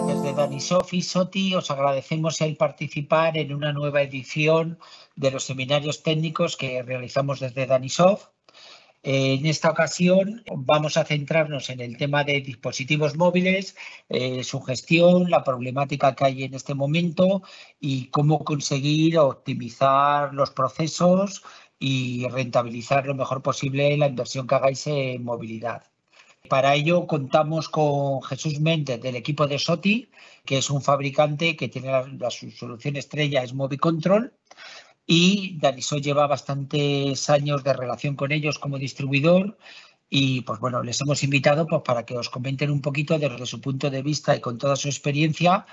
Desde Danisoft y SOTI os agradecemos el participar en una nueva edición de los seminarios técnicos que realizamos desde Danisoft. En esta ocasión vamos a centrarnos en el tema de dispositivos móviles, su gestión, la problemática que hay en este momento y cómo conseguir optimizar los procesos y rentabilizar lo mejor posible la inversión que hagáis en movilidad. Para ello contamos con Jesús Méndez del equipo de SOTI, que es un fabricante que tiene su solución estrella es Movicontrol, y Danisoft lleva bastantes años de relación con ellos como distribuidor y pues bueno, les hemos invitado pues, para que os comenten un poquito desde su punto de vista y con toda su experiencia,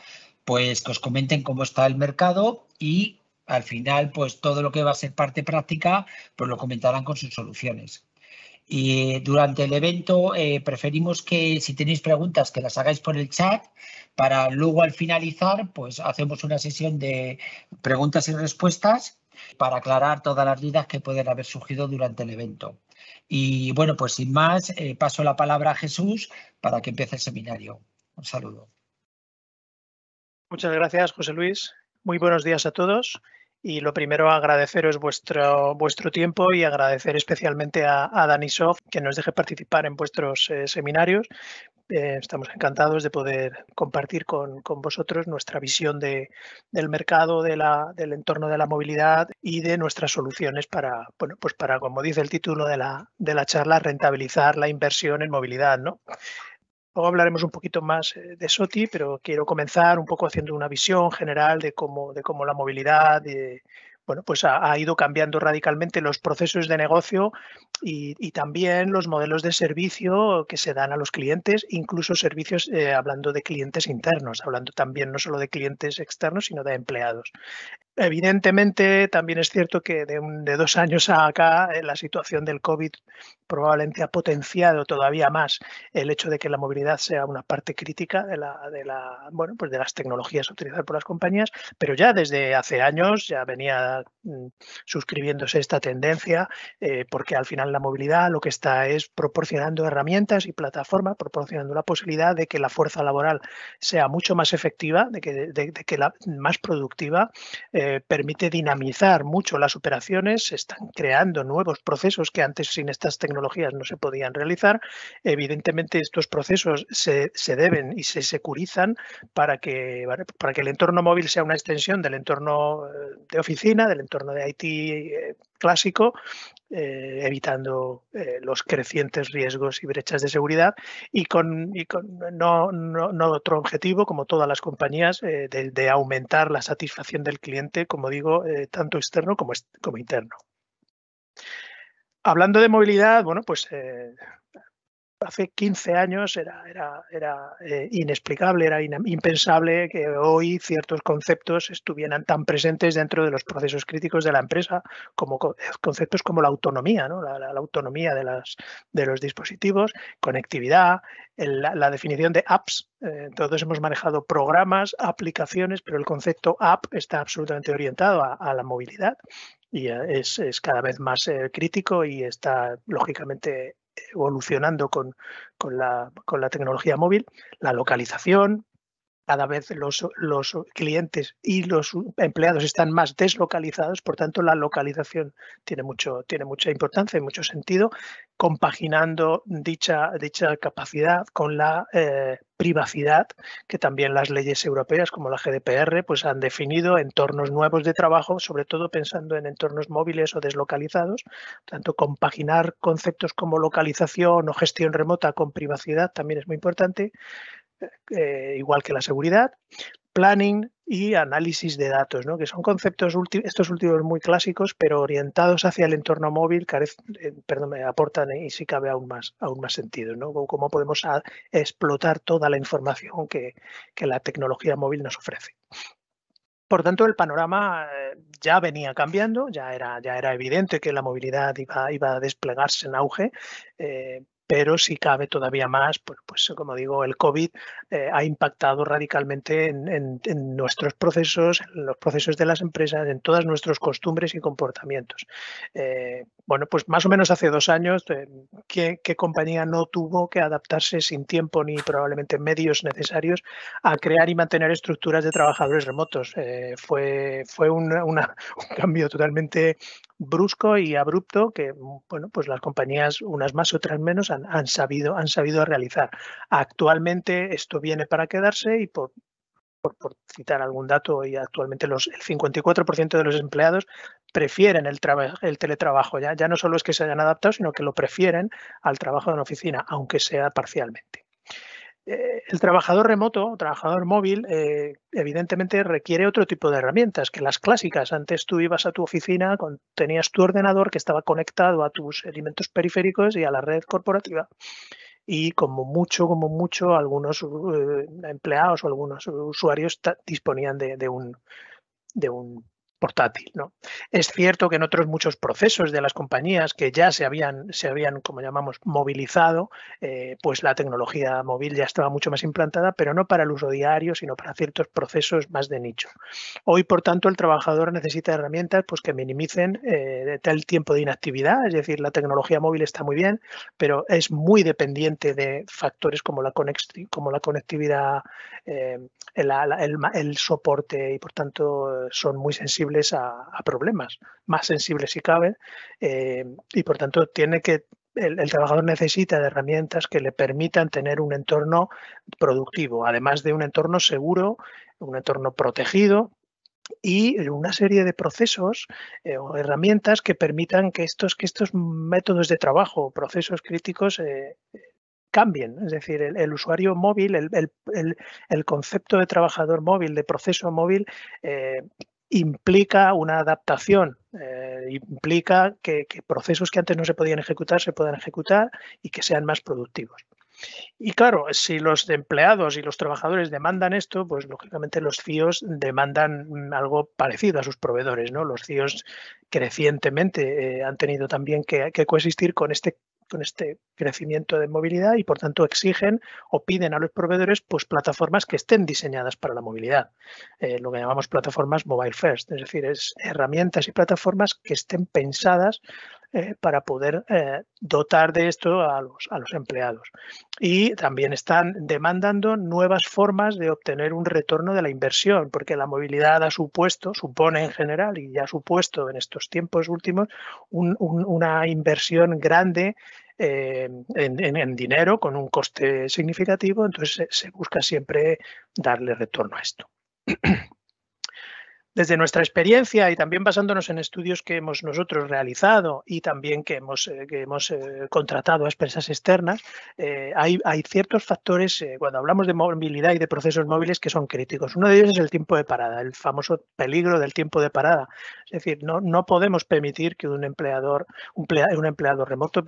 pues que os comenten cómo está el mercado y al final pues todo lo que va a ser parte práctica pues lo comentarán con sus soluciones. Y durante el evento preferimos que si tenéis preguntas que las hagáis por el chat para luego al finalizar pues hacemos una sesión de preguntas y respuestas para aclarar todas las dudas que pueden haber surgido durante el evento. Y bueno, pues sin más, paso la palabra a Jesús para que empiece el seminario. Un saludo. Muchas gracias, José Luis. Muy buenos días a todos. Y lo primero, agradeceros vuestro tiempo y agradecer especialmente a Danisoft que nos deje participar en vuestros seminarios. Estamos encantados de poder compartir con vosotros nuestra visión del mercado, del entorno de la movilidad y de nuestras soluciones para, bueno, pues para, como dice el título de la charla, rentabilizar la inversión en movilidad, ¿no? Luego hablaremos un poquito más de SOTI, pero quiero comenzar un poco haciendo una visión general de cómo la movilidad bueno, pues ha ido cambiando radicalmente los procesos de negocio y también los modelos de servicio que se dan a los clientes, incluso servicios hablando de clientes internos, hablando también no solo de clientes externos, sino de empleados. Evidentemente, también es cierto que de 2 años a acá la situación del COVID probablemente ha potenciado todavía más el hecho de que la movilidad sea una parte crítica bueno, pues de las tecnologías utilizadas por las compañías, pero ya desde hace años ya venía suscribiéndose esta tendencia, porque al final la movilidad lo que está es proporcionando herramientas y plataformas, proporcionando la posibilidad de que la fuerza laboral sea mucho más efectiva, de que más productiva, permite dinamizar mucho las operaciones, se están creando nuevos procesos que antes sin estas tecnologías no se podían realizar. Evidentemente estos procesos se deben y se securizan para que el entorno móvil sea una extensión del entorno de oficina, del entorno de IT clásico, evitando los crecientes riesgos y brechas de seguridad y con no otro objetivo, como todas las compañías, de aumentar la satisfacción del cliente, como digo, tanto externo como interno. Hablando de movilidad, bueno, pues hace 15 años era inexplicable, era impensable que hoy ciertos conceptos estuvieran tan presentes dentro de los procesos críticos de la empresa, como conceptos como la autonomía, ¿no? La autonomía de los dispositivos, conectividad, la definición de apps. Todos hemos manejado programas, aplicaciones, pero el concepto app está absolutamente orientado a la movilidad y es cada vez más crítico y está lógicamente evolucionando con la tecnología móvil, la localización. Cada vez los clientes y los empleados están más deslocalizados, por tanto la localización tiene mucha importancia y mucho sentido, compaginando dicha capacidad con la privacidad, que también las leyes europeas como la GDPR pues han definido entornos nuevos de trabajo, sobre todo pensando en entornos móviles o deslocalizados. Tanto compaginar conceptos como localización o gestión remota con privacidad también es muy importante. Igual que la seguridad, planning y análisis de datos, ¿no? Que son conceptos estos últimos muy clásicos, pero orientados hacia el entorno móvil, me aportan y si cabe aún más sentido, ¿no? Cómo podemos explotar toda la información que la tecnología móvil nos ofrece. Por tanto, el panorama ya venía cambiando, ya era evidente que la movilidad iba a desplegarse en auge. pero si cabe todavía más, pues como digo, el COVID ha impactado radicalmente en nuestros procesos, en los procesos de las empresas, en todas nuestras costumbres y comportamientos. Bueno, pues más o menos hace 2 años, ¿qué compañía no tuvo que adaptarse sin tiempo ni probablemente medios necesarios a crear y mantener estructuras de trabajadores remotos? Fue un cambio totalmente brusco y abrupto que, bueno, pues las compañías, unas más, otras menos, han sabido realizar. Actualmente esto viene para quedarse y por citar algún dato, y actualmente el 54% de los empleados prefieren el teletrabajo. Ya no solo es que se hayan adaptado, sino que lo prefieren al trabajo en oficina, aunque sea parcialmente. El trabajador remoto o trabajador móvil evidentemente requiere otro tipo de herramientas que las clásicas. Antes tú ibas a tu oficina, tenías tu ordenador que estaba conectado a tus elementos periféricos y a la red corporativa. Y como mucho, algunos empleados o algunos usuarios disponían de un portátil, ¿no? Es cierto que en otros muchos procesos de las compañías que ya se habían, como llamamos, movilizado, pues la tecnología móvil ya estaba mucho más implantada, pero no para el uso diario, sino para ciertos procesos más de nicho. Hoy, por tanto, el trabajador necesita herramientas pues, que minimicen el tiempo de inactividad, es decir, la tecnología móvil está muy bien, pero es muy dependiente de factores como la conectividad, el soporte, y por tanto son muy sensibles a problemas, más sensibles si cabe, y por tanto el trabajador necesita de herramientas que le permitan tener un entorno productivo, además de un entorno seguro, un entorno protegido y una serie de procesos o herramientas que permitan que estos métodos de trabajo, procesos críticos, cambien. Es decir, el usuario móvil, el concepto de trabajador móvil, de proceso móvil, implica una adaptación, implica que procesos que antes no se podían ejecutar se puedan ejecutar y que sean más productivos. Y claro, si los empleados y los trabajadores demandan esto, pues lógicamente los CIOs demandan algo parecido a sus proveedores, ¿no? Los CIOs crecientemente han tenido también que coexistir con este crecimiento de movilidad y por tanto exigen o piden a los proveedores pues plataformas que estén diseñadas para la movilidad, lo que llamamos plataformas mobile first, es decir, es herramientas y plataformas que estén pensadas para poder dotar de esto a los empleados. Y también están demandando nuevas formas de obtener un retorno de la inversión, porque la movilidad supone en general y ya ha supuesto en estos tiempos últimos una inversión grande en dinero con un coste significativo, entonces se busca siempre darle retorno a esto. Desde nuestra experiencia y también basándonos en estudios que hemos nosotros realizado y también que hemos contratado a empresas externas, hay ciertos factores cuando hablamos de movilidad y de procesos móviles que son críticos. Uno de ellos es el tiempo de parada, el famoso peligro del tiempo de parada. Es decir, no podemos permitir que un empleado remoto,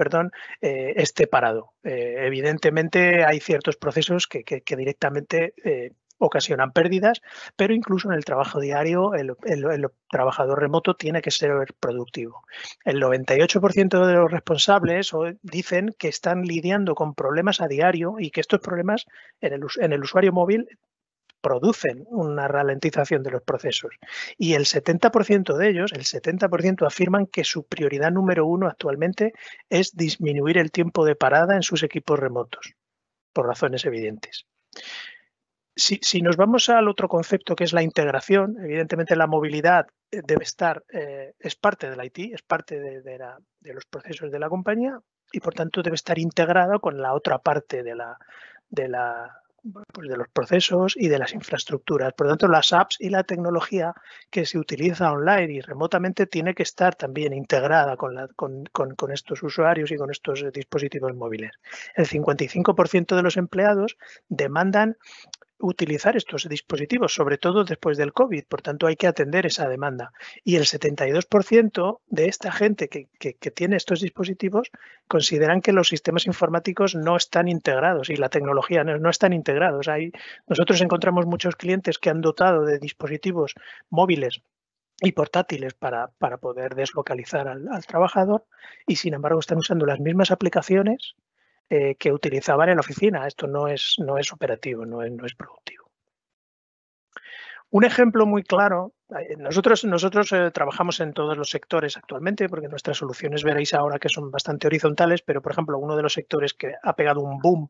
esté parado. Evidentemente hay ciertos procesos que directamente ocasionan pérdidas, pero incluso en el trabajo diario el trabajador remoto tiene que ser productivo. El 98% de los responsables dicen que están lidiando con problemas a diario y que estos problemas en el usuario móvil producen una ralentización de los procesos. Y el 70% de ellos, el 70% afirman que su prioridad número 1 actualmente es disminuir el tiempo de parada en sus equipos remotos, por razones evidentes. Si nos vamos al otro concepto que es la integración, evidentemente la movilidad debe estar, es parte del IT, es parte de los procesos de la compañía y por tanto debe estar integrada con la otra parte de los procesos y de las infraestructuras. Por lo tanto, las apps y la tecnología que se utiliza online y remotamente tiene que estar también integrada con estos usuarios y con estos dispositivos móviles. El 55% de los empleados demandan utilizar estos dispositivos, sobre todo después del COVID. Por tanto, hay que atender esa demanda. Y el 72% de esta gente que tiene estos dispositivos consideran que los sistemas informáticos no están integrados y la tecnología no están integrados. Nosotros encontramos muchos clientes que han dotado de dispositivos móviles y portátiles para poder deslocalizar al trabajador y, sin embargo, están usando las mismas aplicaciones que utilizaban en la oficina. Esto no es operativo, no es productivo. Un ejemplo muy claro, nosotros trabajamos en todos los sectores actualmente, porque nuestras soluciones veréis ahora que son bastante horizontales, pero por ejemplo uno de los sectores que ha pegado un boom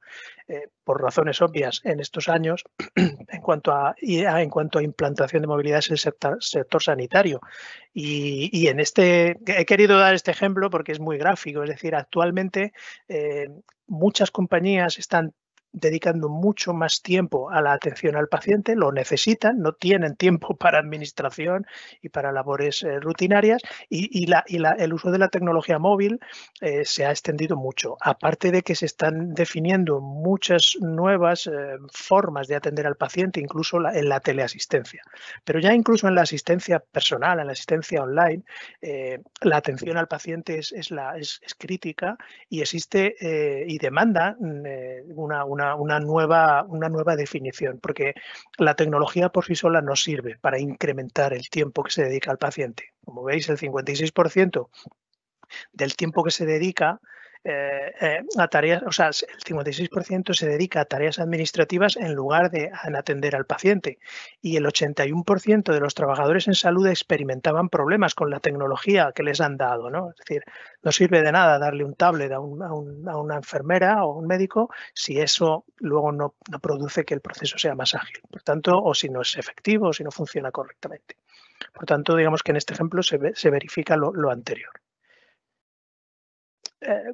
por razones obvias en estos años en cuanto a implantación de movilidad es el sector sanitario. Y en este he querido dar este ejemplo porque es muy gráfico, es decir, actualmente muchas compañías están dedicando mucho más tiempo a la atención al paciente, lo necesitan, no tienen tiempo para administración y para labores rutinarias y el uso de la tecnología móvil se ha extendido mucho. Aparte de que se están definiendo muchas nuevas formas de atender al paciente, incluso en la teleasistencia. Pero ya incluso en la asistencia personal, en la asistencia online, la atención al paciente es crítica y existe y demanda una nueva definición, porque la tecnología por sí sola no sirve para incrementar el tiempo que se dedica al paciente. Como veis, el 56% del tiempo que se dedica a tareas, o sea, el 56% se dedica a tareas administrativas en lugar de atender al paciente. Y el 81% de los trabajadores en salud experimentaban problemas con la tecnología que les han dado, ¿no? Es decir, no sirve de nada darle un tablet a una enfermera o un médico si eso luego no produce que el proceso sea más ágil. Por tanto, o si no es efectivo, o si no funciona correctamente. Por tanto, digamos que en este ejemplo se verifica lo anterior.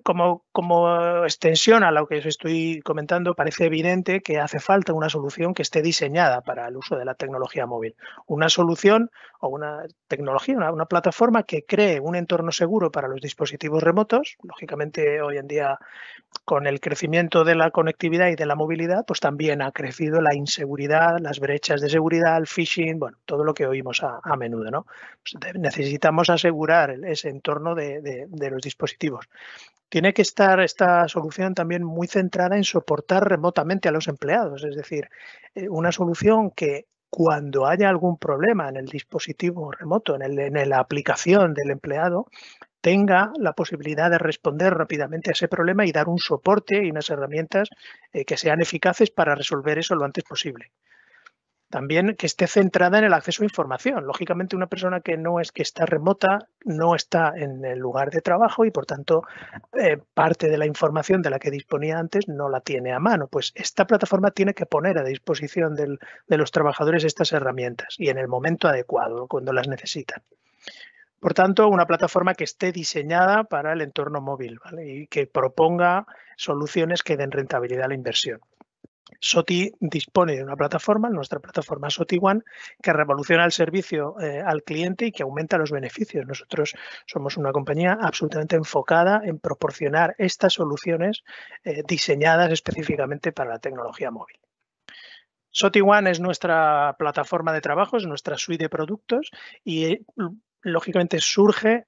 Como extensión a lo que os estoy comentando, parece evidente que hace falta una solución que esté diseñada para el uso de la tecnología móvil. Una solución o una tecnología, una plataforma que cree un entorno seguro para los dispositivos remotos. Lógicamente, hoy en día, con el crecimiento de la conectividad y de la movilidad, pues también ha crecido la inseguridad, las brechas de seguridad, el phishing, bueno, todo lo que oímos a menudo, ¿no? Pues necesitamos asegurar ese entorno de los dispositivos. Tiene que estar esta solución también muy centrada en soportar remotamente a los empleados, es decir, una solución que cuando haya algún problema en el dispositivo remoto, en la aplicación del empleado, tenga la posibilidad de responder rápidamente a ese problema y dar un soporte y unas herramientas que sean eficaces para resolver eso lo antes posible. También que esté centrada en el acceso a información. Lógicamente, una persona que está remota no está en el lugar de trabajo y, por tanto, parte de la información de la que disponía antes no la tiene a mano. Pues esta plataforma tiene que poner a disposición de los trabajadores estas herramientas y en el momento adecuado, cuando las necesitan. Por tanto, una plataforma que esté diseñada para el entorno móvil, ¿vale? Y que proponga soluciones que den rentabilidad a la inversión. SOTI dispone de una plataforma, nuestra plataforma SOTI One, que revoluciona el servicio al cliente y que aumenta los beneficios. Nosotros somos una compañía absolutamente enfocada en proporcionar estas soluciones diseñadas específicamente para la tecnología móvil. SOTI One es nuestra plataforma de trabajo, es nuestra suite de productos y lógicamente surge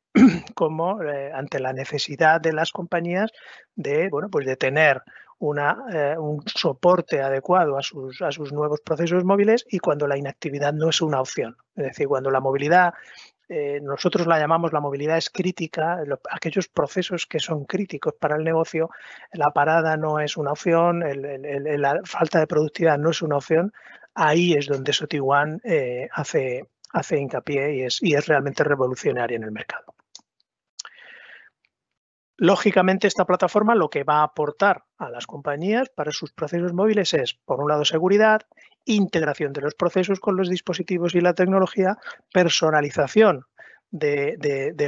como ante la necesidad de las compañías de, bueno, pues de tener un soporte adecuado a sus nuevos procesos móviles y cuando la inactividad no es una opción. Es decir, cuando la movilidad, nosotros la llamamos la movilidad es crítica, aquellos procesos que son críticos para el negocio, la parada no es una opción, la falta de productividad no es una opción, ahí es donde SOTI One hace hincapié y es realmente revolucionaria en el mercado. Lógicamente, esta plataforma lo que va a aportar a las compañías para sus procesos móviles es, por un lado, seguridad, integración de los procesos con los dispositivos y la tecnología, personalización de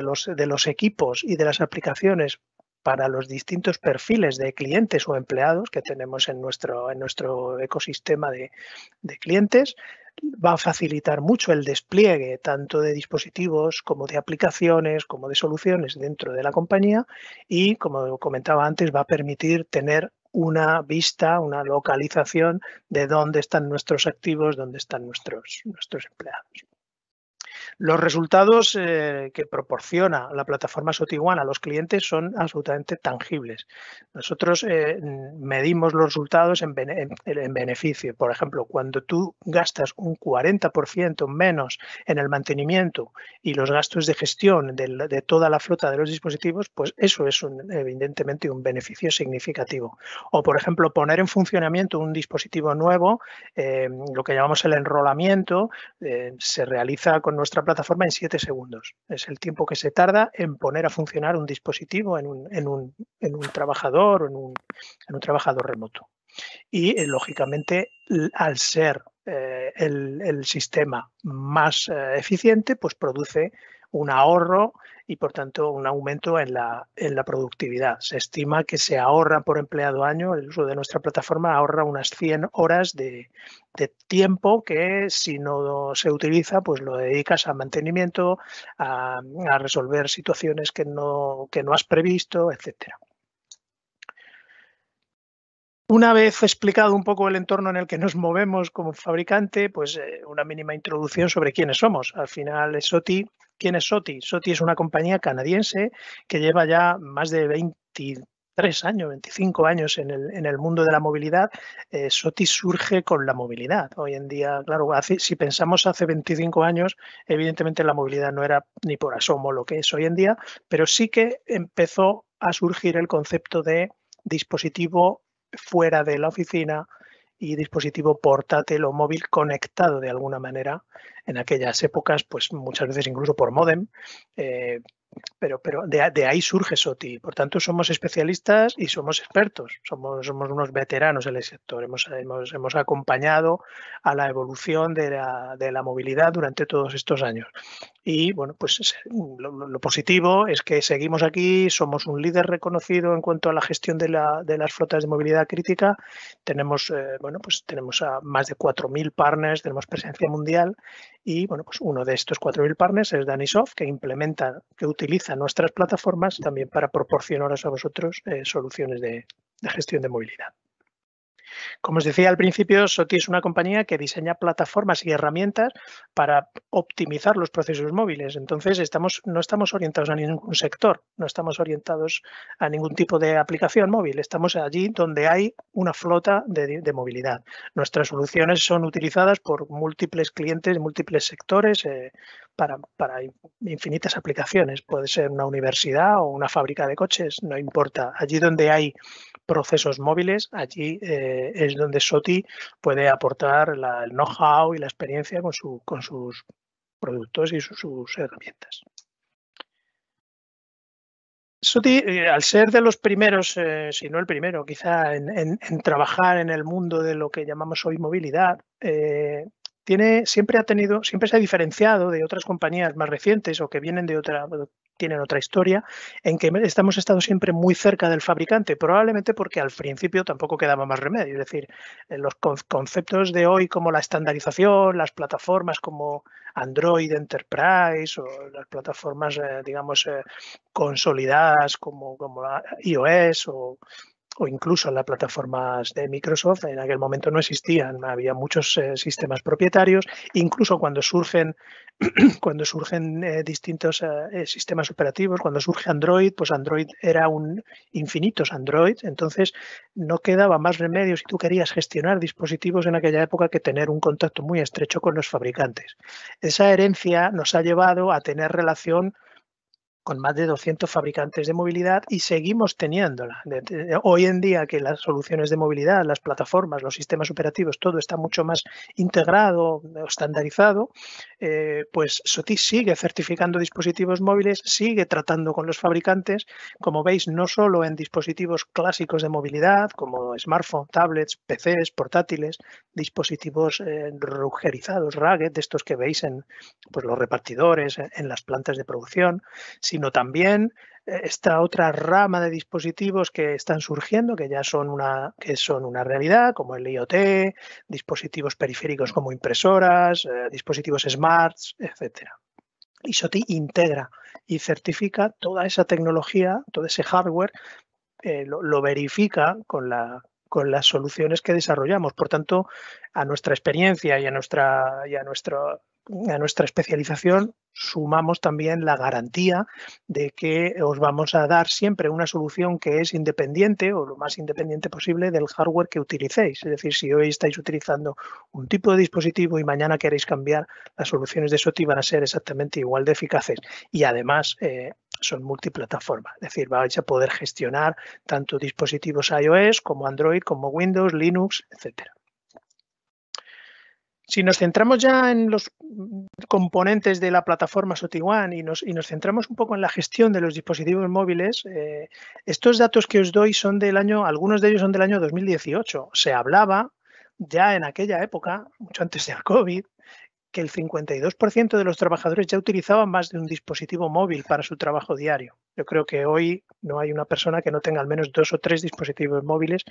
los equipos y de las aplicaciones para los distintos perfiles de clientes o empleados que tenemos en nuestro ecosistema de clientes. Va a facilitar mucho el despliegue tanto de dispositivos como de aplicaciones, como de soluciones dentro de la compañía y, como comentaba antes, va a permitir tener una vista, una localización de dónde están nuestros activos, dónde están nuestros empleados. Los resultados que proporciona la plataforma SOTI One a los clientes son absolutamente tangibles. Nosotros medimos los resultados en beneficio. Por ejemplo, cuando tú gastas un 40% menos en el mantenimiento y los gastos de gestión de toda la flota de los dispositivos, pues eso es evidentemente un beneficio significativo. O, por ejemplo, poner en funcionamiento un dispositivo nuevo, lo que llamamos el enrolamiento, se realiza con nuestra plataforma en 7 segundos. Es el tiempo que se tarda en poner a funcionar un dispositivo en un trabajador o en un trabajador remoto. Y, lógicamente, al ser el sistema más eficiente, pues produce un ahorro y, por tanto, un aumento en la productividad. Se estima que se ahorra por empleado año, el uso de nuestra plataforma ahorra unas 100 horas de tiempo que, si no se utiliza, pues lo dedicas a mantenimiento, a resolver situaciones que no has previsto, etcétera. Una vez explicado un poco el entorno en el que nos movemos como fabricante, pues una mínima introducción sobre quiénes somos. Al final, SOTI, ¿quién es SOTI? SOTI es una compañía canadiense que lleva ya más de 23 años, 25 años en el mundo de la movilidad. SOTI surge con la movilidad. Hoy en día, claro, si pensamos hace 25 años, evidentemente la movilidad no era ni por asomo lo que es hoy en día, pero sí que empezó a surgir el concepto de dispositivo fuera de la oficina y dispositivo portátil o móvil conectado de alguna manera. En aquellas épocas, pues muchas veces incluso por módem, pero de ahí surge SOTI. Por tanto, somos especialistas y somos expertos, somos unos veteranos en el sector. Hemos acompañado a la evolución de la movilidad durante todos estos años. Y, bueno, pues lo positivo es que seguimos aquí, somos un líder reconocido en cuanto a la gestión de las flotas de movilidad crítica. Tenemos, pues tenemos a más de 4.000 partners, tenemos presencia mundial y, bueno, pues uno de estos 4.000 partners es Danisoft, que utiliza nuestras plataformas también para proporcionaros a vosotros soluciones de gestión de movilidad. Como os decía al principio, SOTI es una compañía que diseña plataformas y herramientas para optimizar los procesos móviles. Entonces, no estamos orientados a ningún sector, no estamos orientados a ningún tipo de aplicación móvil. Estamos allí donde hay una flota de movilidad. Nuestras soluciones son utilizadas por múltiples clientes, múltiples sectores, para infinitas aplicaciones. Puede ser una universidad o una fábrica de coches, no importa. Allí donde hay procesos móviles, allí es donde SOTI puede aportar el know-how y la experiencia con sus productos y sus herramientas. SOTI, al ser de los primeros, si no el primero, quizá en trabajar en el mundo de lo que llamamos hoy movilidad, siempre se ha diferenciado de otras compañías más recientes o que vienen tienen otra historia, en que hemos estado siempre muy cerca del fabricante, probablemente porque al principio tampoco quedaba más remedio. Es decir, los conceptos de hoy como la estandarización, las plataformas como Android Enterprise o las plataformas, digamos, consolidadas como iOS o incluso en las plataformas de Microsoft, en aquel momento no existían, había muchos sistemas propietarios, incluso cuando surgen distintos sistemas operativos, cuando surge Android, pues Android era infinitos Android, entonces no quedaba más remedio si tú querías gestionar dispositivos en aquella época que tener un contacto muy estrecho con los fabricantes. Esa herencia nos ha llevado a tener relación con más de 200 fabricantes de movilidad y seguimos teniéndola. Hoy en día que las soluciones de movilidad, las plataformas, los sistemas operativos, todo está mucho más integrado, estandarizado, pues SOTI sigue certificando dispositivos móviles, sigue tratando con los fabricantes, como veis, no solo en dispositivos clásicos de movilidad, como smartphones, tablets, PCs, portátiles, dispositivos rugerizados, rugged, de estos que veis en pues, los repartidores, en las plantas de producción, sino también esta otra rama de dispositivos que están surgiendo, que ya son una realidad, como el IoT, dispositivos periféricos como impresoras, dispositivos smarts, etc. Y SOTI integra y certifica toda esa tecnología, todo ese hardware, lo verifica con las soluciones que desarrollamos. Por tanto, a nuestra experiencia y a nuestro nuestra especialización sumamos también la garantía de que os vamos a dar siempre una solución que es independiente o lo más independiente posible del hardware que utilicéis. Es decir, si hoy estáis utilizando un tipo de dispositivo y mañana queréis cambiar, las soluciones de SOTI van a ser exactamente igual de eficaces y además son multiplataforma. Es decir, vais a poder gestionar tanto dispositivos iOS como Android, como Windows, Linux, etcétera. Si nos centramos ya en los componentes de la plataforma SOTI One y nos centramos un poco en la gestión de los dispositivos móviles, estos datos que os doy son del año, algunos de ellos son del año 2018. Se hablaba ya en aquella época, mucho antes del COVID, que el 52% de los trabajadores ya utilizaban más de un dispositivo móvil para su trabajo diario. Yo creo que hoy no hay una persona que no tenga al menos 2 o 3 dispositivos móviles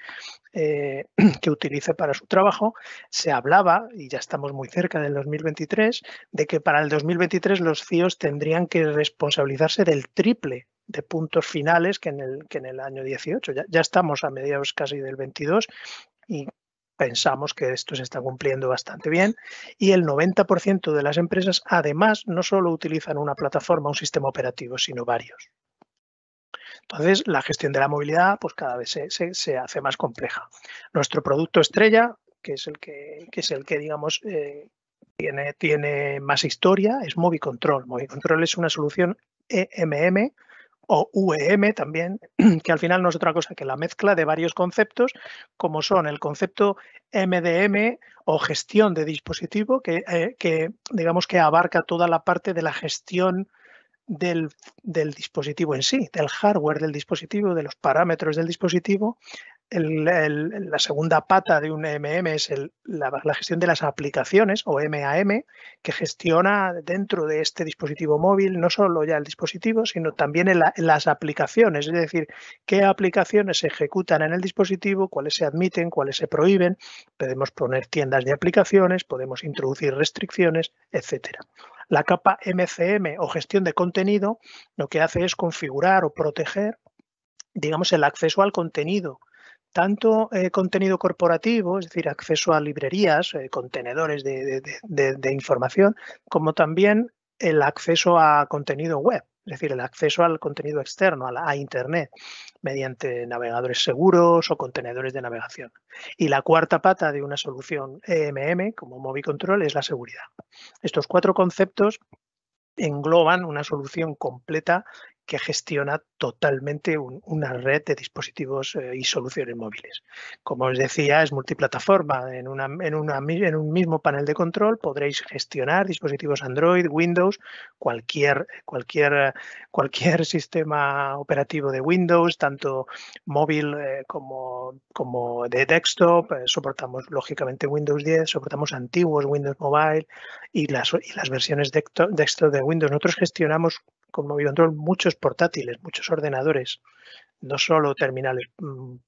que utilice para su trabajo. Se hablaba, y ya estamos muy cerca del 2023, de que para el 2023 los CIOs tendrían que responsabilizarse del triple de puntos finales que en el año 18. Ya estamos a mediados casi del 22 y pensamos que esto se está cumpliendo bastante bien y el 90% de las empresas además no solo utilizan una plataforma, un sistema operativo, sino varios. Entonces, la gestión de la movilidad pues cada vez se hace más compleja. Nuestro producto estrella, que es el que digamos, tiene más historia, es Movicontrol. Movicontrol es una solución EMM o UEM también, que al final no es otra cosa que la mezcla de varios conceptos, como son el concepto MDM o gestión de dispositivo, que digamos que abarca toda la parte de la gestión del dispositivo en sí, del hardware del dispositivo, de los parámetros del dispositivo. La segunda pata de un EMM es la gestión de las aplicaciones o MAM, que gestiona dentro de este dispositivo móvil no solo ya el dispositivo, sino también las aplicaciones, es decir, qué aplicaciones se ejecutan en el dispositivo, cuáles se admiten, cuáles se prohíben. Podemos poner tiendas de aplicaciones, podemos introducir restricciones, etcétera. La capa MCM o gestión de contenido lo que hace es configurar o proteger, digamos, el acceso al contenido, tanto contenido corporativo, es decir, acceso a librerías, contenedores de información, como también el acceso a contenido web, es decir, el acceso al contenido externo, a Internet, mediante navegadores seguros o contenedores de navegación. Y la cuarta pata de una solución EMM, como Movicontrol, es la seguridad. Estos 4 conceptos engloban una solución completa que gestiona totalmente una red de dispositivos y soluciones móviles. Como os decía, es multiplataforma. En un mismo panel de control podréis gestionar dispositivos Android, Windows, cualquier sistema operativo de Windows, tanto móvil como de desktop. Soportamos, lógicamente, Windows 10, soportamos antiguos Windows Mobile y las versiones desktop de Windows. Nosotros gestionamos con Movicontrol muchos portátiles, muchos ordenadores, no solo terminales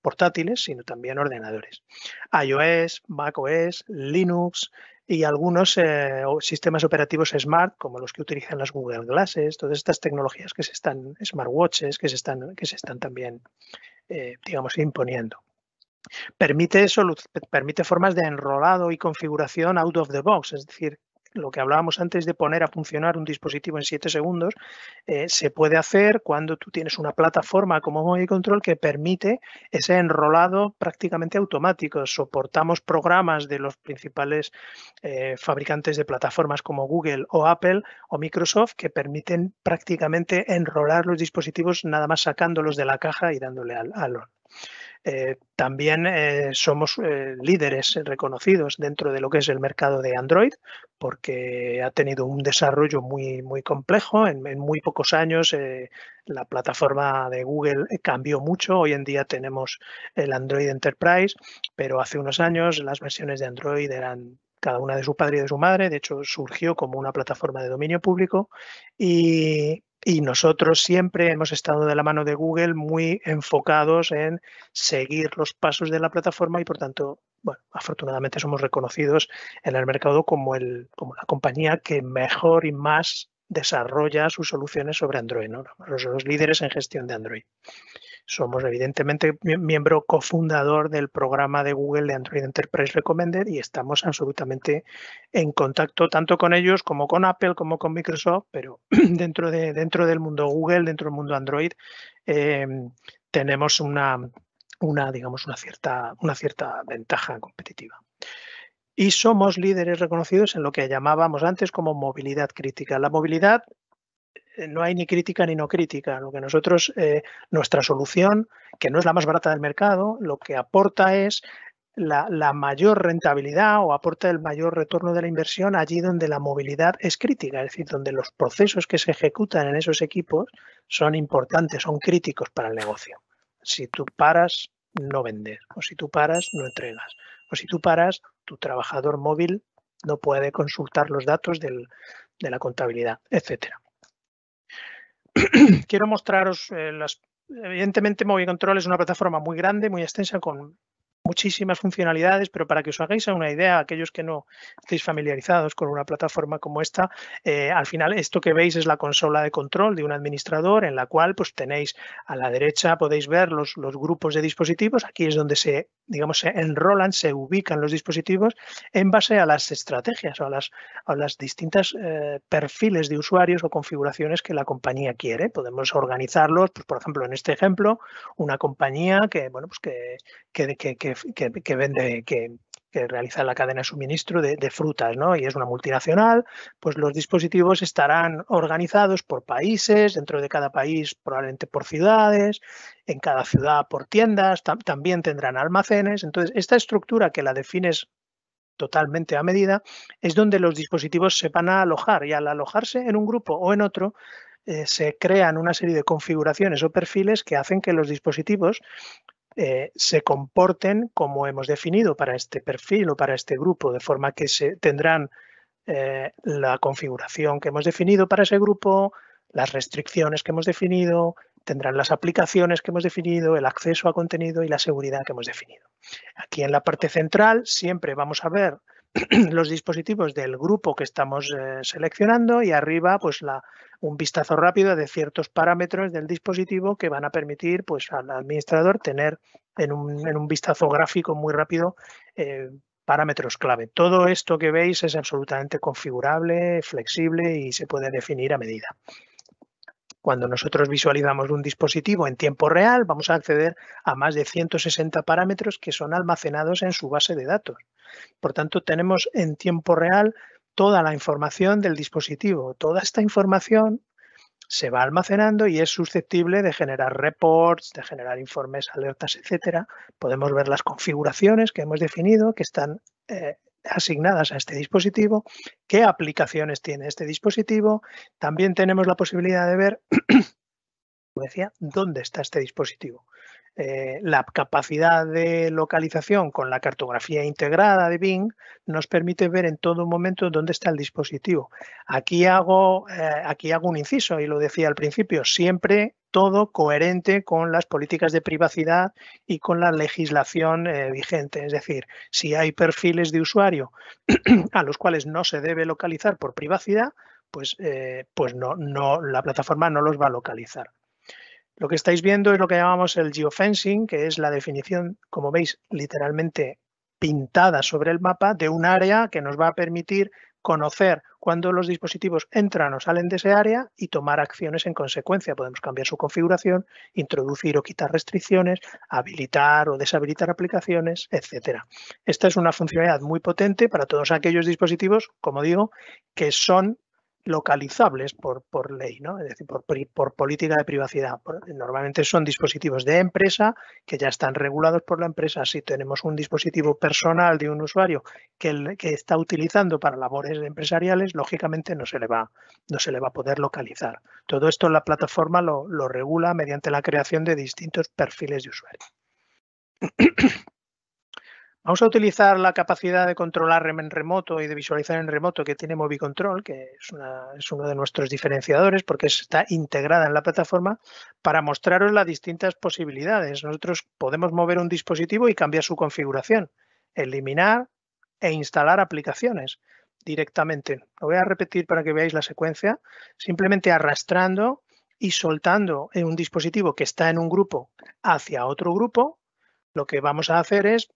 portátiles, sino también ordenadores. iOS, macOS, Linux y algunos sistemas operativos smart, como los que utilizan las Google Glasses, todas estas tecnologías que smartwatches, que se están también, digamos, imponiendo. Permite formas de enrolado y configuración out of the box, es decir, lo que hablábamos antes de poner a funcionar un dispositivo en 7 segundos, se puede hacer cuando tú tienes una plataforma como Movicontrol que permite ese enrolado prácticamente automático. Soportamos programas de los principales fabricantes de plataformas como Google o Apple o Microsoft que permiten prácticamente enrolar los dispositivos nada más sacándolos de la caja y dándole al on. También somos líderes reconocidos dentro de lo que es el mercado de Android, porque ha tenido un desarrollo muy, muy complejo. En muy pocos años la plataforma de Google cambió mucho. Hoy en día tenemos el Android Enterprise, pero hace unos años las versiones de Android eran cada una de su padre y de su madre. De hecho, surgió como una plataforma de dominio público y nosotros siempre hemos estado de la mano de Google muy enfocados en seguir los pasos de la plataforma y, por tanto, bueno, afortunadamente somos reconocidos en el mercado como la compañía que mejor y más desarrolla sus soluciones sobre Android, ¿no? Los líderes en gestión de Android. Somos evidentemente miembro cofundador del programa de Google de Android Enterprise Recommended y estamos absolutamente en contacto tanto con ellos como con Apple, como con Microsoft, pero dentro del mundo Google, dentro del mundo Android, tenemos digamos, una cierta ventaja competitiva. Y somos líderes reconocidos en lo que llamábamos antes como movilidad crítica. La movilidad no hay ni crítica ni no crítica. Lo que nosotros, nuestra solución, que no es la más barata del mercado, lo que aporta es la mayor rentabilidad o aporta el mayor retorno de la inversión allí donde la movilidad es crítica, es decir, donde los procesos que se ejecutan en esos equipos son importantes, son críticos para el negocio. Si tú paras, no vendes, o si tú paras, no entregas, o si tú paras, tu trabajador móvil no puede consultar los datos de la contabilidad, etcétera. Quiero mostraros evidentemente Movicontrol es una plataforma muy grande, muy extensa, con muchísimas funcionalidades, pero para que os hagáis una idea, aquellos que no estéis familiarizados con una plataforma como esta, al final esto que veis es la consola de control de un administrador en la cual pues tenéis a la derecha, podéis ver los grupos de dispositivos. Aquí es donde se enrolan, se ubican los dispositivos en base a las estrategias o a las distintas perfiles de usuarios o configuraciones que la compañía quiere. Podemos organizarlos, pues, por ejemplo, en este ejemplo, una compañía que, bueno, pues que vende, que realiza la cadena de suministro de frutas, ¿no? Y es una multinacional, pues los dispositivos estarán organizados por países, dentro de cada país probablemente por ciudades, en cada ciudad por tiendas, también tendrán almacenes. Entonces, esta estructura que la defines totalmente a medida es donde los dispositivos se van a alojar, y al alojarse en un grupo o en otro, se crean una serie de configuraciones o perfiles que hacen que los dispositivos se comporten como hemos definido para este perfil o para este grupo, de forma que tendrán la configuración que hemos definido para ese grupo, las restricciones que hemos definido, tendrán las aplicaciones que hemos definido, el acceso a contenido y la seguridad que hemos definido. Aquí en la parte central siempre vamos a ver los dispositivos del grupo que estamos seleccionando y arriba pues un vistazo rápido de ciertos parámetros del dispositivo que van a permitir pues al administrador tener en un vistazo gráfico muy rápido parámetros clave. Todo esto que veis es absolutamente configurable, flexible y se puede definir a medida. Cuando nosotros visualizamos un dispositivo en tiempo real, vamos a acceder a más de 160 parámetros que son almacenados en su base de datos. Por tanto, tenemos en tiempo real toda la información del dispositivo. Toda esta información se va almacenando y es susceptible de generar reports, de generar informes, alertas, etcétera. Podemos ver las configuraciones que hemos definido, que están asignadas a este dispositivo, qué aplicaciones tiene este dispositivo. También tenemos la posibilidad de ver, como decía, dónde está este dispositivo. La capacidad de localización con la cartografía integrada de Bing nos permite ver en todo momento dónde está el dispositivo. Aquí hago un inciso y lo decía al principio, siempre todo coherente con las políticas de privacidad y con la legislación vigente. Es decir, si hay perfiles de usuario a los cuales no se debe localizar por privacidad, pues la plataforma no los va a localizar. Lo que estáis viendo es lo que llamamos el geofencing, que es la definición, como veis, literalmente pintada sobre el mapa de un área que nos va a permitir conocer cuándo los dispositivos entran o salen de ese área y tomar acciones en consecuencia. Podemos cambiar su configuración, introducir o quitar restricciones, habilitar o deshabilitar aplicaciones, etcétera. Esta es una funcionalidad muy potente para todos aquellos dispositivos, como digo, que son localizables por ley, ¿no? Es decir, por política de privacidad. Normalmente son dispositivos de empresa que ya están regulados por la empresa. Si tenemos un dispositivo personal de un usuario que está utilizando para labores empresariales, lógicamente no se le va a poder localizar. Todo esto la plataforma lo regula mediante la creación de distintos perfiles de usuario. Vamos a utilizar la capacidad de controlar en remoto y de visualizar en remoto que tiene Movicontrol, que es uno de nuestros diferenciadores porque está integrada en la plataforma, para mostraros las distintas posibilidades. Nosotros podemos mover un dispositivo y cambiar su configuración, eliminar e instalar aplicaciones. directamente. Lo voy a repetir para que veáis la secuencia. Simplemente arrastrando y soltando en un dispositivo que está en un grupo hacia otro grupo, lo que vamos a hacer es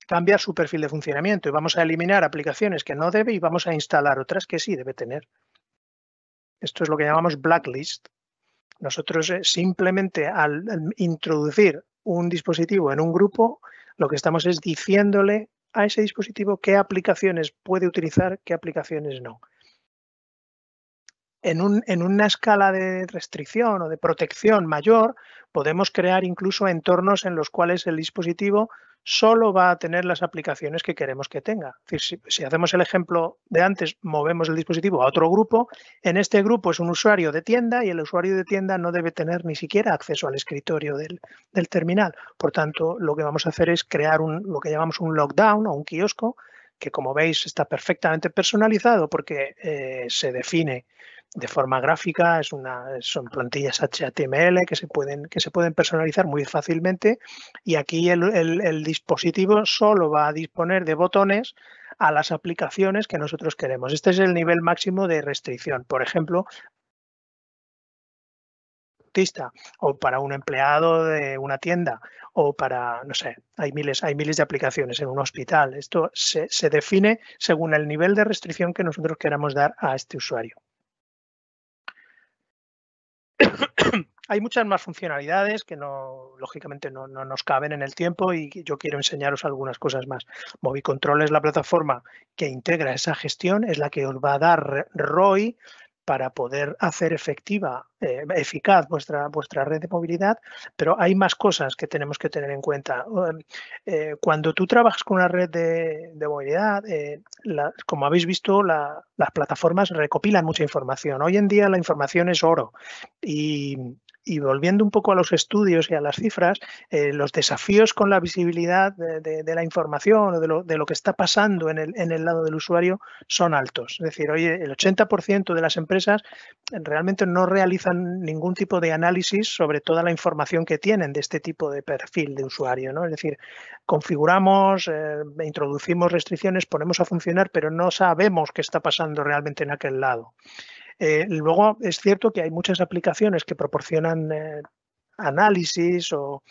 cambiar su perfil de funcionamiento y vamos a eliminar aplicaciones que no debe y vamos a instalar otras que sí debe tener. Esto es lo que llamamos blacklist. Nosotros simplemente al introducir un dispositivo en un grupo, lo que estamos es diciéndole a ese dispositivo qué aplicaciones puede utilizar, qué aplicaciones no. En una escala de restricción o de protección mayor, podemos crear incluso entornos en los cuales el dispositivo solo va a tener las aplicaciones que queremos que tenga. Es decir, si hacemos el ejemplo de antes, movemos el dispositivo a otro grupo, en este grupo es un usuario de tienda y el usuario de tienda no debe tener ni siquiera acceso al escritorio del terminal. Por tanto, lo que vamos a hacer es crear lo que llamamos un lockdown o un kiosco, que como veis está perfectamente personalizado porque se define de forma gráfica, son plantillas HTML que se pueden personalizar muy fácilmente y aquí el dispositivo solo va a disponer de botones a las aplicaciones que nosotros queremos. Este es el nivel máximo de restricción. Por ejemplo, o para un empleado de una tienda o para, no sé, hay miles de aplicaciones en un hospital. Esto se define según el nivel de restricción que nosotros queramos dar a este usuario. Hay muchas más funcionalidades que lógicamente no nos caben en el tiempo y yo quiero enseñaros algunas cosas más. Movicontrol es la plataforma que integra esa gestión, es la que os va a dar ROI para poder hacer eficaz vuestra red de movilidad, pero hay más cosas que tenemos que tener en cuenta. Cuando tú trabajas con una red de movilidad, como habéis visto, las plataformas recopilan mucha información. Hoy en día la información es oro y volviendo un poco a los estudios y a las cifras, los desafíos con la visibilidad de la información o de lo que está pasando en el lado del usuario son altos. Es decir, hoy el 80% de las empresas realmente no realizan ningún tipo de análisis sobre toda la información que tienen de este tipo de perfil de usuario, ¿no? Es decir, configuramos, introducimos restricciones, ponemos a funcionar, pero no sabemos qué está pasando realmente en aquel lado. Luego es cierto que hay muchas aplicaciones que proporcionan análisis o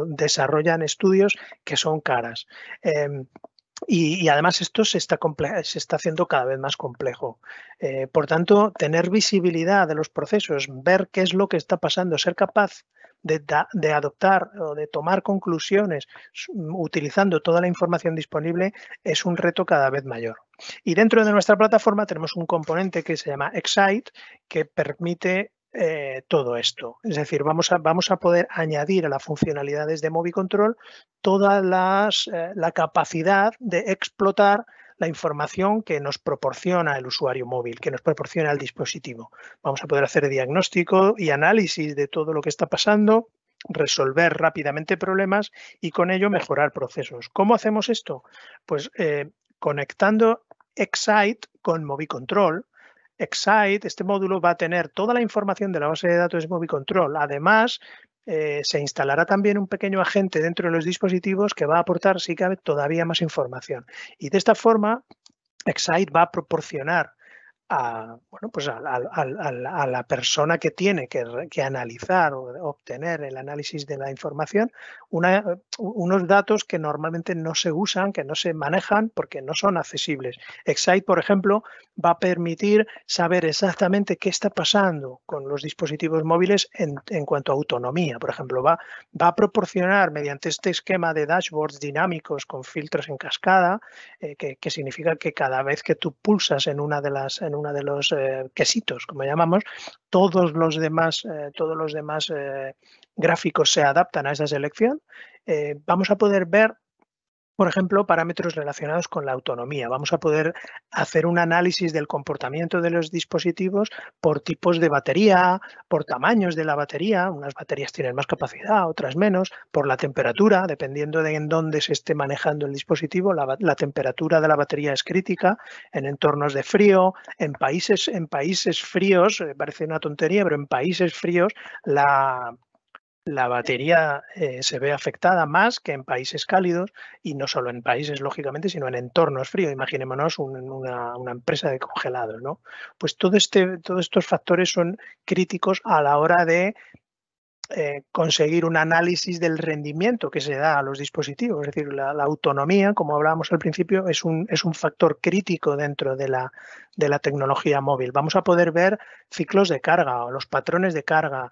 desarrollan estudios que son caras. Y además esto se está haciendo cada vez más complejo. Por tanto, tener visibilidad de los procesos, ver qué es lo que está pasando, ser capaz de adoptar o de tomar conclusiones utilizando toda la información disponible es un reto cada vez mayor. Y dentro de nuestra plataforma tenemos un componente que se llama Excite que permite todo esto. Es decir, vamos a poder añadir a las funcionalidades de Movicontrol toda la capacidad de explotar la información que nos proporciona el usuario móvil, que nos proporciona el dispositivo. Vamos a poder hacer diagnóstico y análisis de todo lo que está pasando, resolver rápidamente problemas y con ello mejorar procesos. ¿Cómo hacemos esto? Pues conectando Excite con Movicontrol. Excite, este módulo va a tener toda la información de la base de datos de Movicontrol. Además, se instalará también un pequeño agente dentro de los dispositivos que va a aportar, si cabe, todavía más información. Y de esta forma, Excite va a proporcionar a la persona que tiene que analizar o obtener el análisis de la información unos datos que normalmente no se usan, que no se manejan porque no son accesibles. Excite, por ejemplo, va a permitir saber exactamente qué está pasando con los dispositivos móviles en cuanto a autonomía. Por ejemplo, va a proporcionar mediante este esquema de dashboards dinámicos con filtros en cascada, que significa que cada vez que tú pulsas en uno de los quesitos, como llamamos, todos los demás gráficos se adaptan a esa selección. Vamos a poder ver, por ejemplo, parámetros relacionados con la autonomía. Vamos a poder hacer un análisis del comportamiento de los dispositivos por tipos de batería, por tamaños de la batería. Unas baterías tienen más capacidad, otras menos, por la temperatura, dependiendo de en dónde se esté manejando el dispositivo. La temperatura de la batería es crítica en entornos de frío. En países fríos, parece una tontería, pero en países fríos la batería se ve afectada más que en países cálidos, y no solo en países, lógicamente, sino en entornos fríos. Imaginémonos una empresa de congelados, ¿no? Pues todos estos factores son críticos a la hora de conseguir un análisis del rendimiento que se da a los dispositivos. Es decir, la autonomía, como hablábamos al principio, es un factor crítico dentro de la tecnología móvil. Vamos a poder ver ciclos de carga o los patrones de carga,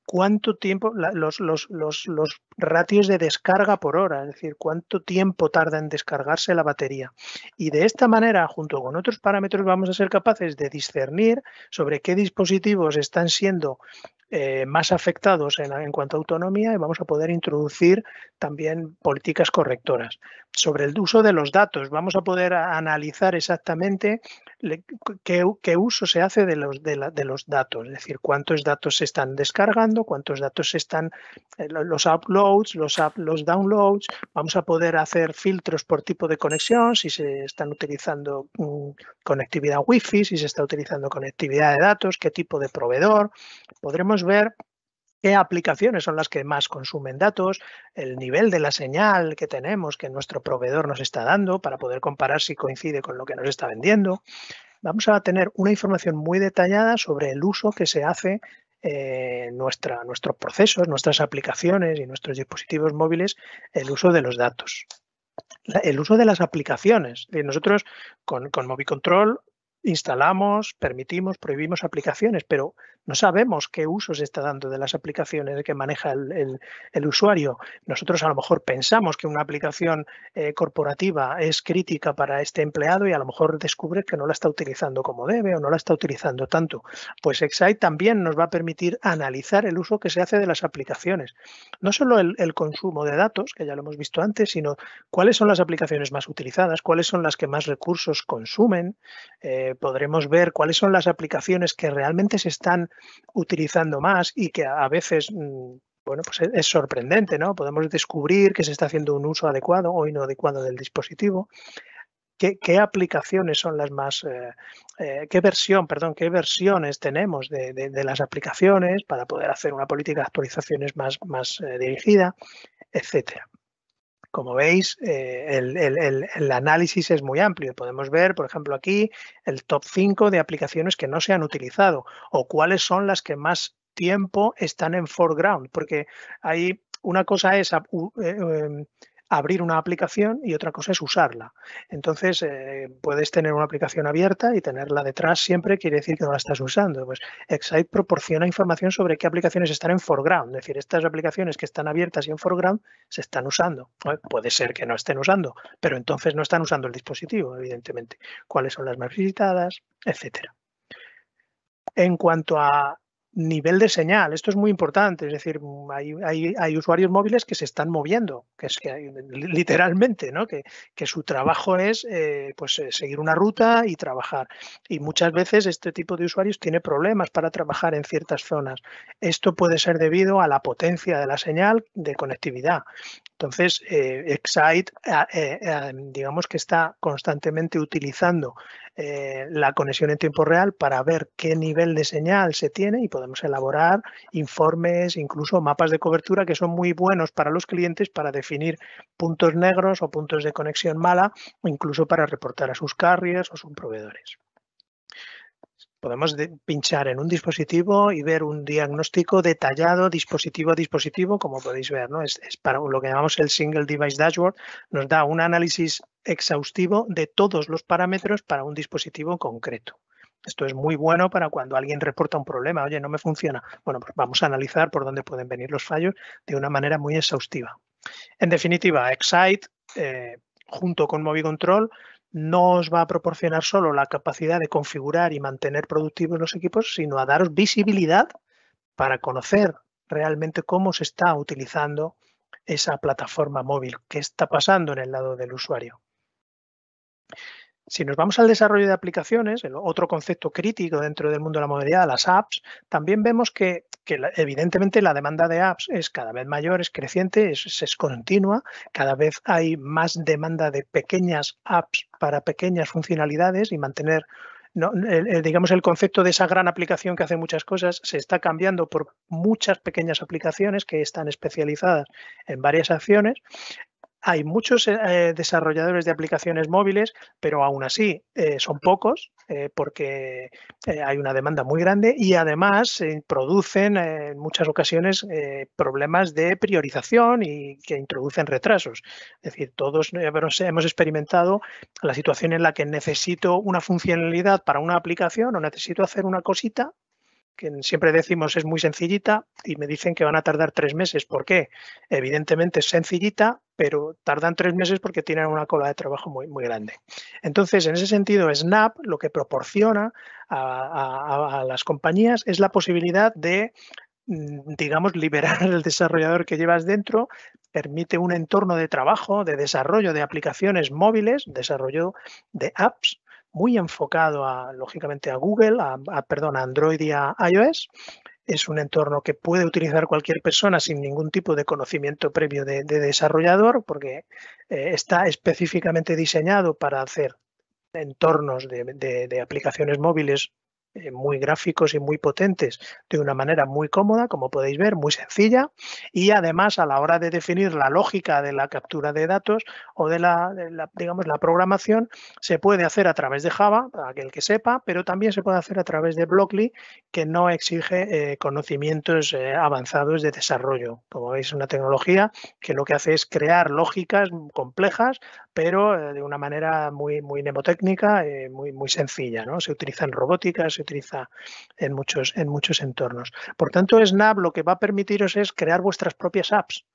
cuánto tiempo, los ratios de descarga por hora, es decir, cuánto tiempo tarda en descargarse la batería. Y de esta manera, junto con otros parámetros, vamos a ser capaces de discernir sobre qué dispositivos están siendo más afectados en cuanto a autonomía, y vamos a poder introducir también políticas correctoras. Sobre el uso de los datos, vamos a poder analizar exactamente qué uso se hace de los datos, es decir, cuántos datos se están descargando, cuántos datos se están, los uploads, los downloads. Vamos a poder hacer filtros por tipo de conexión, si se están utilizando conectividad Wi-Fi, si se está utilizando conectividad de datos, qué tipo de proveedor. Podremos ver qué aplicaciones son las que más consumen datos, el nivel de la señal que tenemos, que nuestro proveedor nos está dando, para poder comparar si coincide con lo que nos está vendiendo. Vamos a tener una información muy detallada sobre el uso que se hace nuestros procesos, nuestras aplicaciones y nuestros dispositivos móviles, el uso de los datos. El uso de las aplicaciones. Nosotros con Movicontrol instalamos, permitimos, prohibimos aplicaciones, pero no sabemos qué uso se está dando de las aplicaciones que maneja el usuario. Nosotros a lo mejor pensamos que una aplicación corporativa es crítica para este empleado, y a lo mejor descubre que no la está utilizando como debe o no la está utilizando tanto. Pues Excite también nos va a permitir analizar el uso que se hace de las aplicaciones. No solo el consumo de datos, que ya lo hemos visto antes, sino cuáles son las aplicaciones más utilizadas, cuáles son las que más recursos consumen. Podremos ver cuáles son las aplicaciones que realmente se están utilizando más y que a veces, bueno, pues es sorprendente, ¿no? Podemos descubrir que se está haciendo un uso adecuado o inadecuado del dispositivo. ¿Qué aplicaciones son las más, qué versiones tenemos de las aplicaciones para poder hacer una política de actualizaciones más dirigida, etcétera? Como veis, el análisis es muy amplio. Podemos ver, por ejemplo, aquí el top 5 de aplicaciones que no se han utilizado, o cuáles son las que más tiempo están en foreground, porque hay una cosa es abrir una aplicación y otra cosa es usarla. Entonces, puedes tener una aplicación abierta y tenerla detrás siempre, quiere decir que no la estás usando. Pues Excite proporciona información sobre qué aplicaciones están en foreground, es decir, estas aplicaciones que están abiertas y en foreground se están usando. Puede ser que no estén usando, pero entonces no están usando el dispositivo, evidentemente. ¿Cuáles son las más visitadas? Etcétera. En cuanto a nivel de señal, esto es muy importante, es decir, hay usuarios móviles que se están moviendo, que es que literalmente, ¿no? Que su trabajo es seguir una ruta y trabajar. Y muchas veces este tipo de usuarios tiene problemas para trabajar en ciertas zonas. Esto puede ser debido a la potencia de la señal de conectividad. Entonces, Excite, digamos que está constantemente utilizando la conexión en tiempo real para ver qué nivel de señal se tiene, y podemos elaborar informes, incluso mapas de cobertura, que son muy buenos para los clientes para definir puntos negros o puntos de conexión mala, o incluso para reportar a sus carriers o sus proveedores. Podemos pinchar en un dispositivo y ver un diagnóstico detallado dispositivo a dispositivo, como podéis ver, ¿no? Es para lo que llamamos el Single Device Dashboard, nos da un análisis exhaustivo de todos los parámetros para un dispositivo concreto. Esto es muy bueno para cuando alguien reporta un problema, oye, no me funciona. Bueno, pues vamos a analizar por dónde pueden venir los fallos de una manera muy exhaustiva. En definitiva, Excite, junto con Movicontrol, no os va a proporcionar solo la capacidad de configurar y mantener productivos los equipos, sino a daros visibilidad para conocer realmente cómo se está utilizando esa plataforma móvil, qué está pasando en el lado del usuario. Si nos vamos al desarrollo de aplicaciones, el otro concepto crítico dentro del mundo de la movilidad, las apps, también vemos que evidentemente la demanda de apps es cada vez mayor, es creciente, es continua, cada vez hay más demanda de pequeñas apps para pequeñas funcionalidades, y mantener digamos, el concepto de esa gran aplicación que hace muchas cosas se está cambiando por muchas pequeñas aplicaciones que están especializadas en varias acciones. Hay muchos desarrolladores de aplicaciones móviles, pero aún así son pocos porque hay una demanda muy grande y además producen en muchas ocasiones problemas de priorización y que introducen retrasos. Es decir, todos hemos experimentado la situación en la que necesito una funcionalidad para una aplicación o necesito hacer una cosita que siempre decimos es muy sencillita y me dicen que van a tardar 3 meses. ¿Por qué? Evidentemente es sencillita, pero tardan 3 meses porque tienen una cola de trabajo muy, muy grande. Entonces, en ese sentido, Snap lo que proporciona a las compañías es la posibilidad de, digamos, liberar al desarrollador que llevas dentro, permite un entorno de trabajo, de desarrollo de aplicaciones móviles, desarrollo de apps, muy enfocado lógicamente a Google, a Android y a iOS. Es un entorno que puede utilizar cualquier persona sin ningún tipo de conocimiento previo de desarrollador, porque está específicamente diseñado para hacer entornos de aplicaciones móviles muy gráficos y muy potentes de una manera muy cómoda, como podéis ver, muy sencilla, y además a la hora de definir la lógica de la captura de datos o digamos, la programación, se puede hacer a través de Java, para aquel que sepa, pero también se puede hacer a través de Blockly, que no exige conocimientos avanzados de desarrollo. Como veis, es una tecnología que lo que hace es crear lógicas complejas, pero de una manera muy, muy mnemotécnica, muy, muy sencilla, ¿no? Se utiliza en robótica, se utiliza en muchos entornos. Por tanto, Snap lo que va a permitiros es crear vuestras propias apps.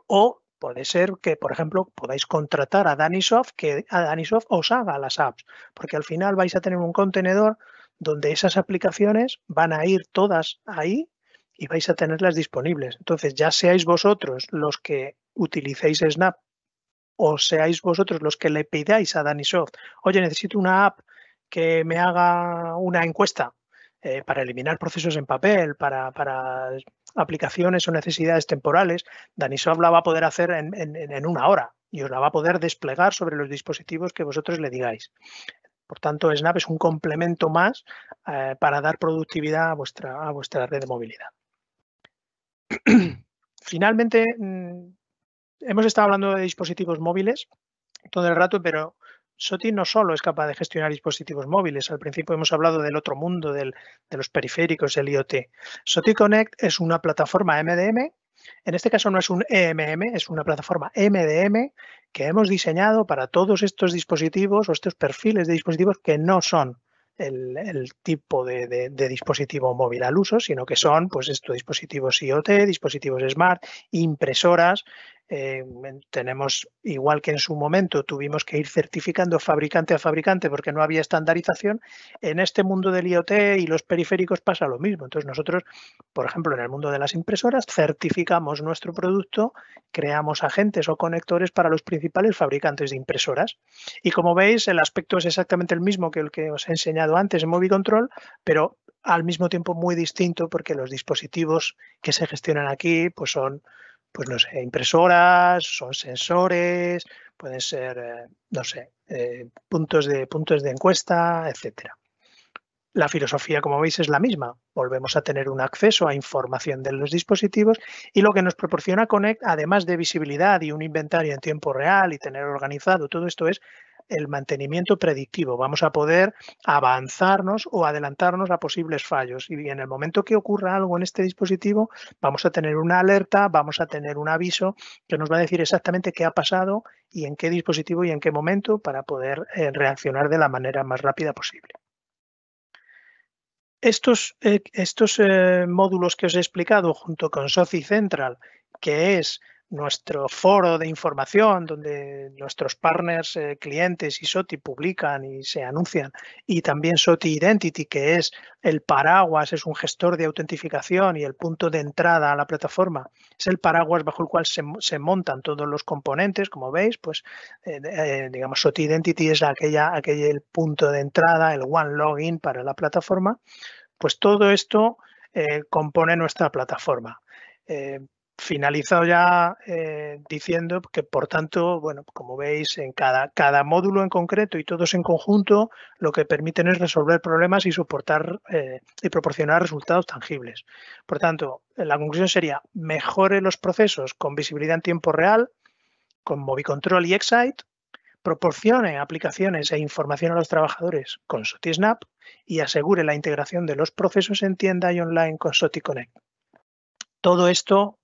O puede ser que, por ejemplo, podáis contratar a Danisoft, que a Danisoft os haga las apps, porque al final vais a tener un contenedor donde esas aplicaciones van a ir todas ahí y vais a tenerlas disponibles. Entonces, ya seáis vosotros los que utilicéis Snap o seáis vosotros los que le pidáis a Danisoft, oye, necesito una app que me haga una encuesta para eliminar procesos en papel, para aplicaciones o necesidades temporales, Danisoft la va a poder hacer en una hora y os la va a poder desplegar sobre los dispositivos que vosotros le digáis. Por tanto, Snap es un complemento más para dar productividad a vuestra red de movilidad. Finalmente, hemos estado hablando de dispositivos móviles todo el rato, pero SOTI no solo es capaz de gestionar dispositivos móviles. Al principio hemos hablado del otro mundo, de los periféricos, el IoT. SOTI Connect es una plataforma MDM. En este caso no es un EMM, es una plataforma MDM que hemos diseñado para todos estos dispositivos o estos perfiles de dispositivos que no son el tipo de dispositivo móvil al uso, sino que son pues estos dispositivos IoT, dispositivos smart, impresoras. Tenemos, igual que en su momento tuvimos que ir certificando fabricante a fabricante porque no había estandarización, en este mundo del IoT y los periféricos pasa lo mismo. Entonces nosotros, por ejemplo, en el mundo de las impresoras, certificamos nuestro producto, creamos agentes o conectores para los principales fabricantes de impresoras. Y como veis, el aspecto es exactamente el mismo que el que os he enseñado antes en Movicontrol, pero al mismo tiempo muy distinto porque los dispositivos que se gestionan aquí pues son, pues no sé, impresoras, son sensores, pueden ser, no sé, puntos de encuesta, etcétera. La filosofía, como veis, es la misma. Volvemos a tener un acceso a información de los dispositivos y lo que nos proporciona Connect, además de visibilidad y un inventario en tiempo real y tener organizado todo esto, es el mantenimiento predictivo. Vamos a poder avanzarnos o adelantarnos a posibles fallos y en el momento que ocurra algo en este dispositivo vamos a tener una alerta, vamos a tener un aviso que nos va a decir exactamente qué ha pasado y en qué dispositivo y en qué momento para poder reaccionar de la manera más rápida posible. Estos módulos que os he explicado junto con SOTI Central, que es nuestro foro de información donde nuestros partners, clientes y SOTI publican y se anuncian, y también SOTI Identity, que es el paraguas, es un gestor de autentificación y el punto de entrada a la plataforma, es el paraguas bajo el cual se montan todos los componentes, como veis, pues digamos SOTI Identity es aquel punto de entrada, el one login para la plataforma. Pues todo esto compone nuestra plataforma. finalizo ya diciendo que, por tanto, bueno, como veis, en cada módulo en concreto y todos en conjunto, lo que permiten es resolver problemas y soportar y proporcionar resultados tangibles. Por tanto, la conclusión sería: mejore los procesos con visibilidad en tiempo real, con Movicontrol y Excite, proporcione aplicaciones e información a los trabajadores con SOTI Snap y asegure la integración de los procesos en tienda y online con SOTI Connect. Todo esto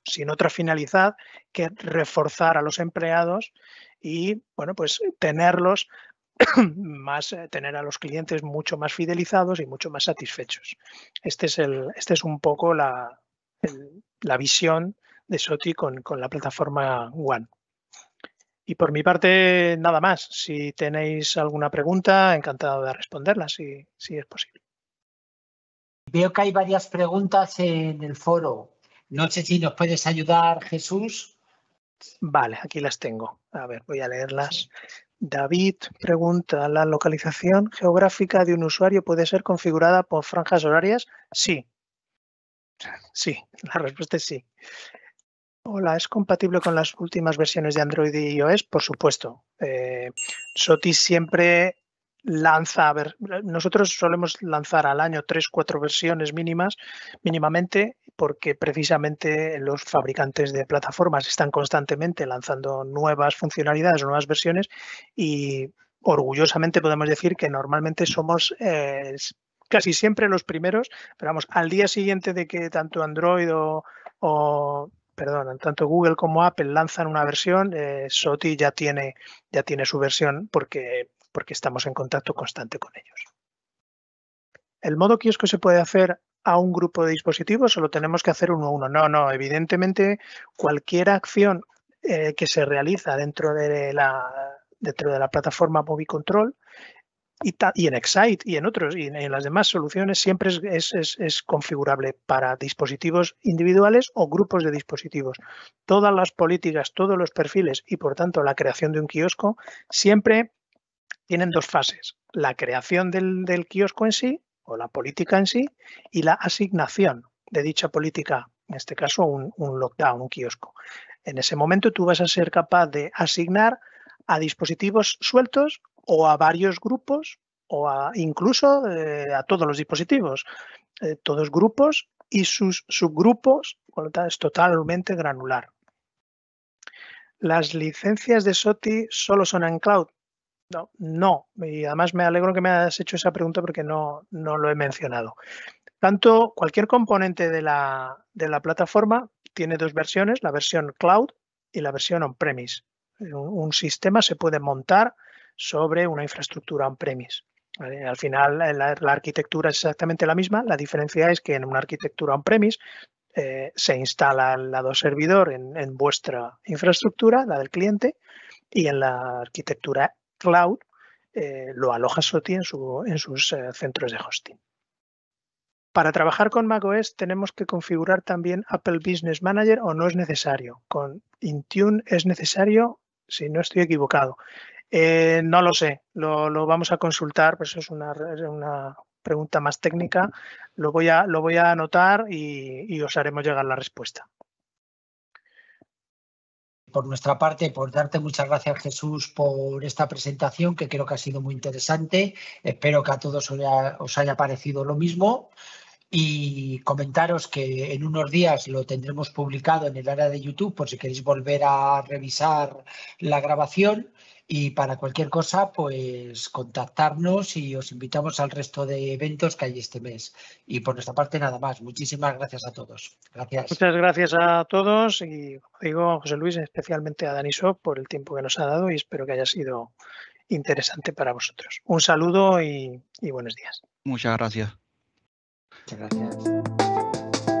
sin otra finalidad que reforzar a los empleados y, bueno, pues tenerlos tener a los clientes mucho más fidelizados y mucho más satisfechos. Este es un poco la visión de SOTI con la plataforma One. Y por mi parte, nada más. Si tenéis alguna pregunta, encantado de responderla, si es posible. Veo que hay varias preguntas en el foro. No sé si nos puedes ayudar, Jesús. Vale, aquí las tengo. A ver, voy a leerlas. Sí. David pregunta: ¿la localización geográfica de un usuario puede ser configurada por franjas horarias? Sí. Sí, la respuesta es sí. Hola, ¿es compatible con las últimas versiones de Android y iOS? Por supuesto. SOTI siempre lanza, nosotros solemos lanzar al año 3-4 versiones mínimamente, porque precisamente los fabricantes de plataformas están constantemente lanzando nuevas funcionalidades o nuevas versiones, y orgullosamente podemos decir que normalmente somos casi siempre los primeros, pero vamos, al día siguiente de que tanto Android tanto Google como Apple lanzan una versión, SOTI ya tiene su versión porque estamos en contacto constante con ellos. ¿El modo kiosco se puede hacer a un grupo de dispositivos o lo tenemos que hacer uno a uno? No, evidentemente cualquier acción que se realiza dentro de la plataforma Movicontrol y en Excite y en otros y en las demás soluciones siempre es configurable para dispositivos individuales o grupos de dispositivos. Todas las políticas, todos los perfiles y, por tanto, la creación de un kiosco siempre tienen dos fases: la creación del kiosco en sí o la política en sí, y la asignación de dicha política, en este caso un lockdown, un kiosco. En ese momento tú vas a ser capaz de asignar a dispositivos sueltos o a varios grupos o incluso a todos los dispositivos, todos grupos y sus subgrupos. Es totalmente granular. ¿Las licencias de SOTI solo son en cloud? No, y además me alegro que me hayas hecho esa pregunta porque no lo he mencionado. Cualquier componente de la plataforma tiene dos versiones: la versión cloud y la versión on-premise. Un sistema se puede montar sobre una infraestructura on-premise. ¿Vale? Al final la arquitectura es exactamente la misma. La diferencia es que en una arquitectura on-premise se instala el lado servidor en vuestra infraestructura, la del cliente, y en la arquitectura cloud lo aloja SOTI en sus centros de hosting. Para trabajar con macOS tenemos que configurar también Apple Business Manager, ¿o no es necesario? Con Intune es necesario, si no estoy equivocado. No lo sé, lo vamos a consultar, pues es una pregunta más técnica. Lo voy a anotar y os haremos llegar la respuesta. Por nuestra parte, por darte muchas gracias, Jesús, por esta presentación, que creo que ha sido muy interesante. Espero que a todos os haya parecido lo mismo. Y comentaros que en unos días lo tendremos publicado en el área de YouTube por si queréis volver a revisar la grabación, y para cualquier cosa pues contactarnos, y os invitamos al resto de eventos que hay este mes. Y por nuestra parte nada más. Muchísimas gracias a todos. Gracias. Muchas gracias a todos y, como digo, José Luis, especialmente a Danisoft por el tiempo que nos ha dado, y espero que haya sido interesante para vosotros. Un saludo y buenos días. Muchas gracias. Muchas gracias.